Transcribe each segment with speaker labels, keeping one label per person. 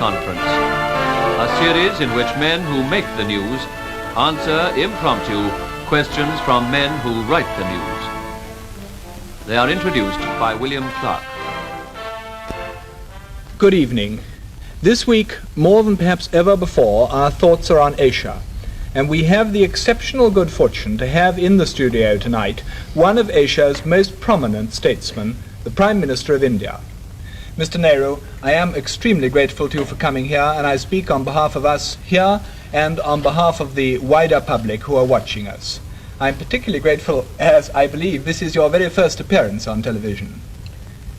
Speaker 1: Conference, a series in which men who make the news answer impromptu questions from men who write the news. They are introduced by William Clark.
Speaker 2: Good evening. This week, more than perhaps ever before, our thoughts are on Asia. And we have the exceptional good fortune to have in the studio tonight one of Asia's most prominent statesmen, the Prime Minister of India. Mr. Nehru, I am extremely grateful to you for coming here, and I speak on behalf of us here and on behalf of the wider public who are watching us. I'm particularly grateful as I believe this is your very first appearance on television.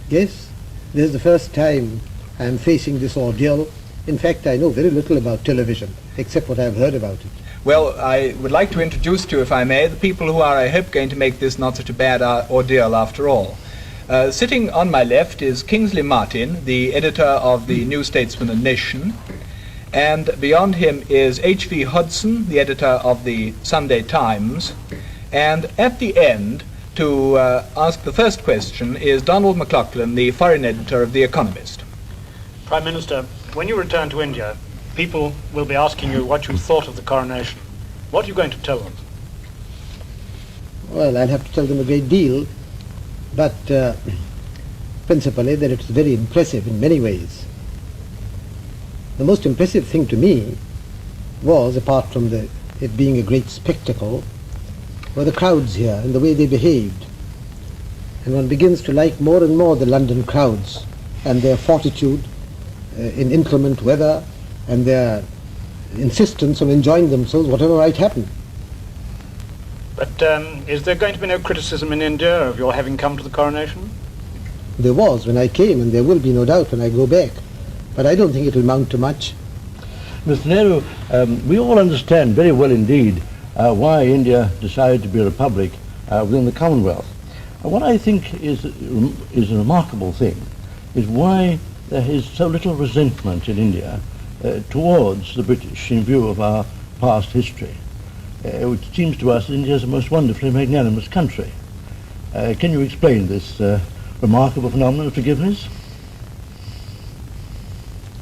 Speaker 3: Yes, this is the first time I'm facing this ordeal. In fact, I know very little about television, except what I've heard about it.
Speaker 2: Well, I would like to introduce to you, if I may, the people who are, I hope, going to make this not such a bad ordeal after all. Sitting on my left is Kingsley Martin, the editor of the New Statesman and Nation, and beyond him is H.V. Hodson, the editor of the Sunday Times, and at the end, to ask the first question, is Donald McLaughlin, the foreign editor of The Economist.
Speaker 4: Prime Minister, when you return to India, people will be asking you what you thought of the coronation. What are you going to tell them?
Speaker 3: Well, I'll have to tell them a great deal, but principally that it's very impressive in many ways. The most impressive thing to me was, apart from it being a great spectacle, were the crowds here and the way they behaved. And one begins to like more and more the London crowds and their fortitude in inclement weather and their insistence on enjoying themselves whatever might happen.
Speaker 4: But is there going to be no criticism in India of your having come to the coronation?
Speaker 3: There was when I came, and there will be no doubt when I go back. But I don't think it will amount to much.
Speaker 5: Mr. Nehru, we all understand very well indeed why India decided to be a republic within the Commonwealth. What I think is a remarkable thing is why there is so little resentment in India towards the British in view of our past history. It seems to us that India is a most wonderfully magnanimous country. Can you explain this remarkable phenomenon of forgiveness?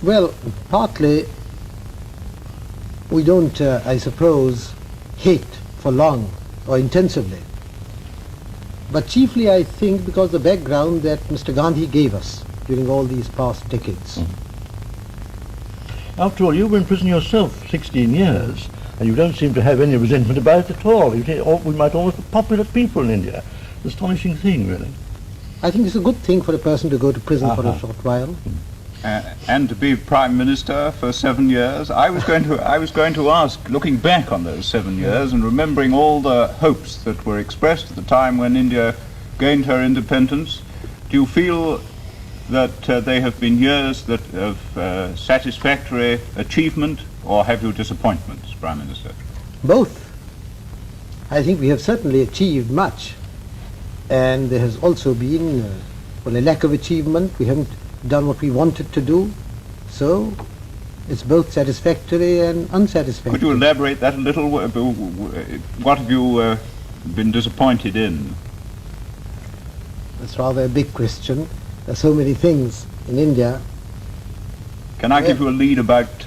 Speaker 3: Well, partly we don't, I suppose, hate for long or intensively. But chiefly I think because the background that Mr. Gandhi gave us during all these past decades.
Speaker 5: After all, you were in prison yourself 16 years, and you don't seem to have any resentment about it at all. We might almost be popular people in India. Astonishing thing, really.
Speaker 3: I think it's a good thing for a person to go to prison for a short while.
Speaker 6: And to be Prime Minister for 7 years. I was going to ask, looking back on those 7 years and remembering all the hopes that were expressed at the time when India gained her independence, do you feel that they have been years of satisfactory achievement, or have you disappointments, Prime Minister?
Speaker 3: Both. I think we have certainly achieved much, and there has also been a lack of achievement. We haven't done what we wanted to do, so it's both satisfactory and unsatisfactory.
Speaker 6: Could you elaborate that a little? What have you been disappointed in?
Speaker 3: That's rather a big question. There are so many things in India.
Speaker 6: Can I give you a lead about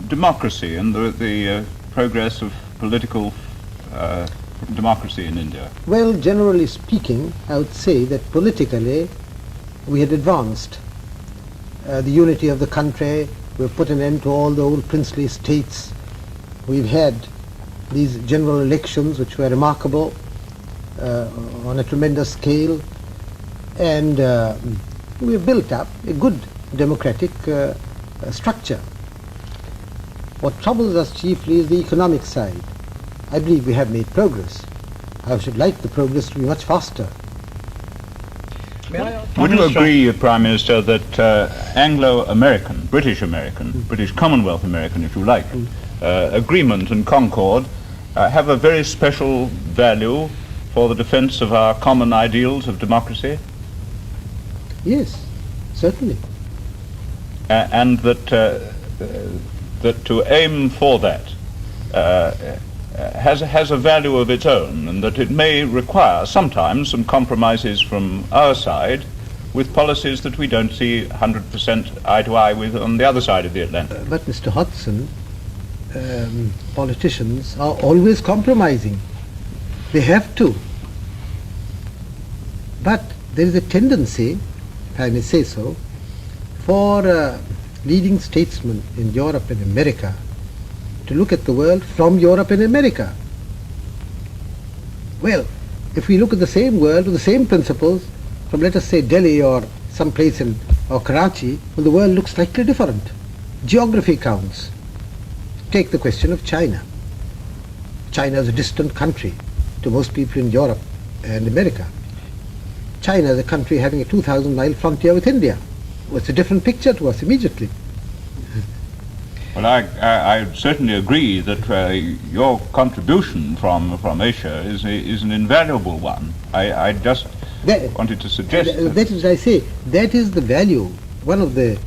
Speaker 6: democracy and the progress of political democracy in India?
Speaker 3: Well, generally speaking, I would say that politically we had advanced. The unity of the country, we've put an end to all the old princely states. We've had these general elections which were remarkable on a tremendous scale, and we've built up a good democratic structure. What troubles us chiefly is the economic side. I believe we have made progress. I should like the progress to be much faster.
Speaker 6: Would you agree, Prime Minister, that Anglo-American, British Commonwealth American, if you like, agreement and concord have a very special value for the defense of our common ideals of democracy?
Speaker 3: Yes, certainly.
Speaker 6: And that to aim for that has a value of its own, and that it may require sometimes some compromises from our side with policies that we don't see 100% eye to eye with on the other side of the Atlantic.
Speaker 3: But Mr. Hodgson, politicians are always compromising. They have to. But there is a tendency, if I may say so, for leading statesmen in Europe and America to look at the world from Europe and America. Well, if we look at the same world with the same principles from, let us say, Delhi or some place or Karachi, well, the world looks slightly different. Geography counts. Take the question of China. China is a distant country to most people in Europe and America. China is a country having a 2,000-mile frontier with India. Well, it's a different picture to us immediately.
Speaker 6: Well, I certainly agree that your contribution from Asia is an invaluable one. I just wanted to suggest
Speaker 3: that is, I say, that is the value, one of the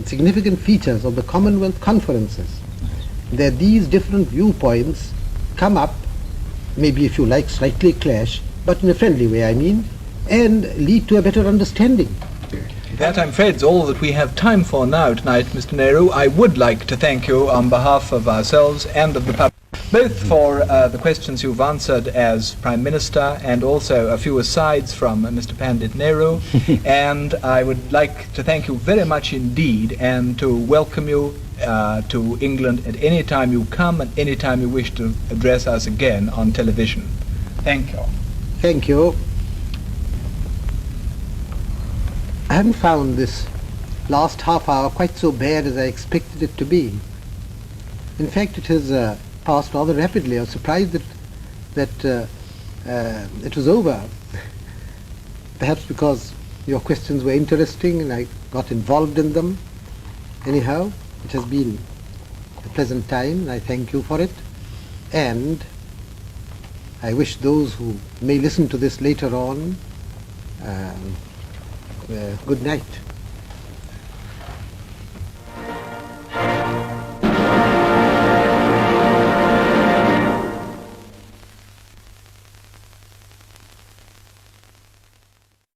Speaker 3: significant features of the Commonwealth conferences, that these different viewpoints come up, maybe if you like slightly clash, but in a friendly way, I mean, and lead to a better understanding.
Speaker 2: That, I'm afraid, is all that we have time for now tonight, Mr. Nehru. I would like to thank you on behalf of ourselves and of the public, both for the questions you've answered as Prime Minister and also a few asides from Mr. Pandit Nehru. And I would like to thank you very much indeed and to welcome you to England at any time you come and any time you wish to address us again on television. Thank you.
Speaker 3: Thank you. I haven't found this last half hour quite so bad as I expected it to be. In fact, it has passed rather rapidly. I was surprised that it was over. Perhaps because your questions were interesting and I got involved in them. Anyhow, it has been a pleasant time and I thank you for it. And I wish those who may listen to this later on good night.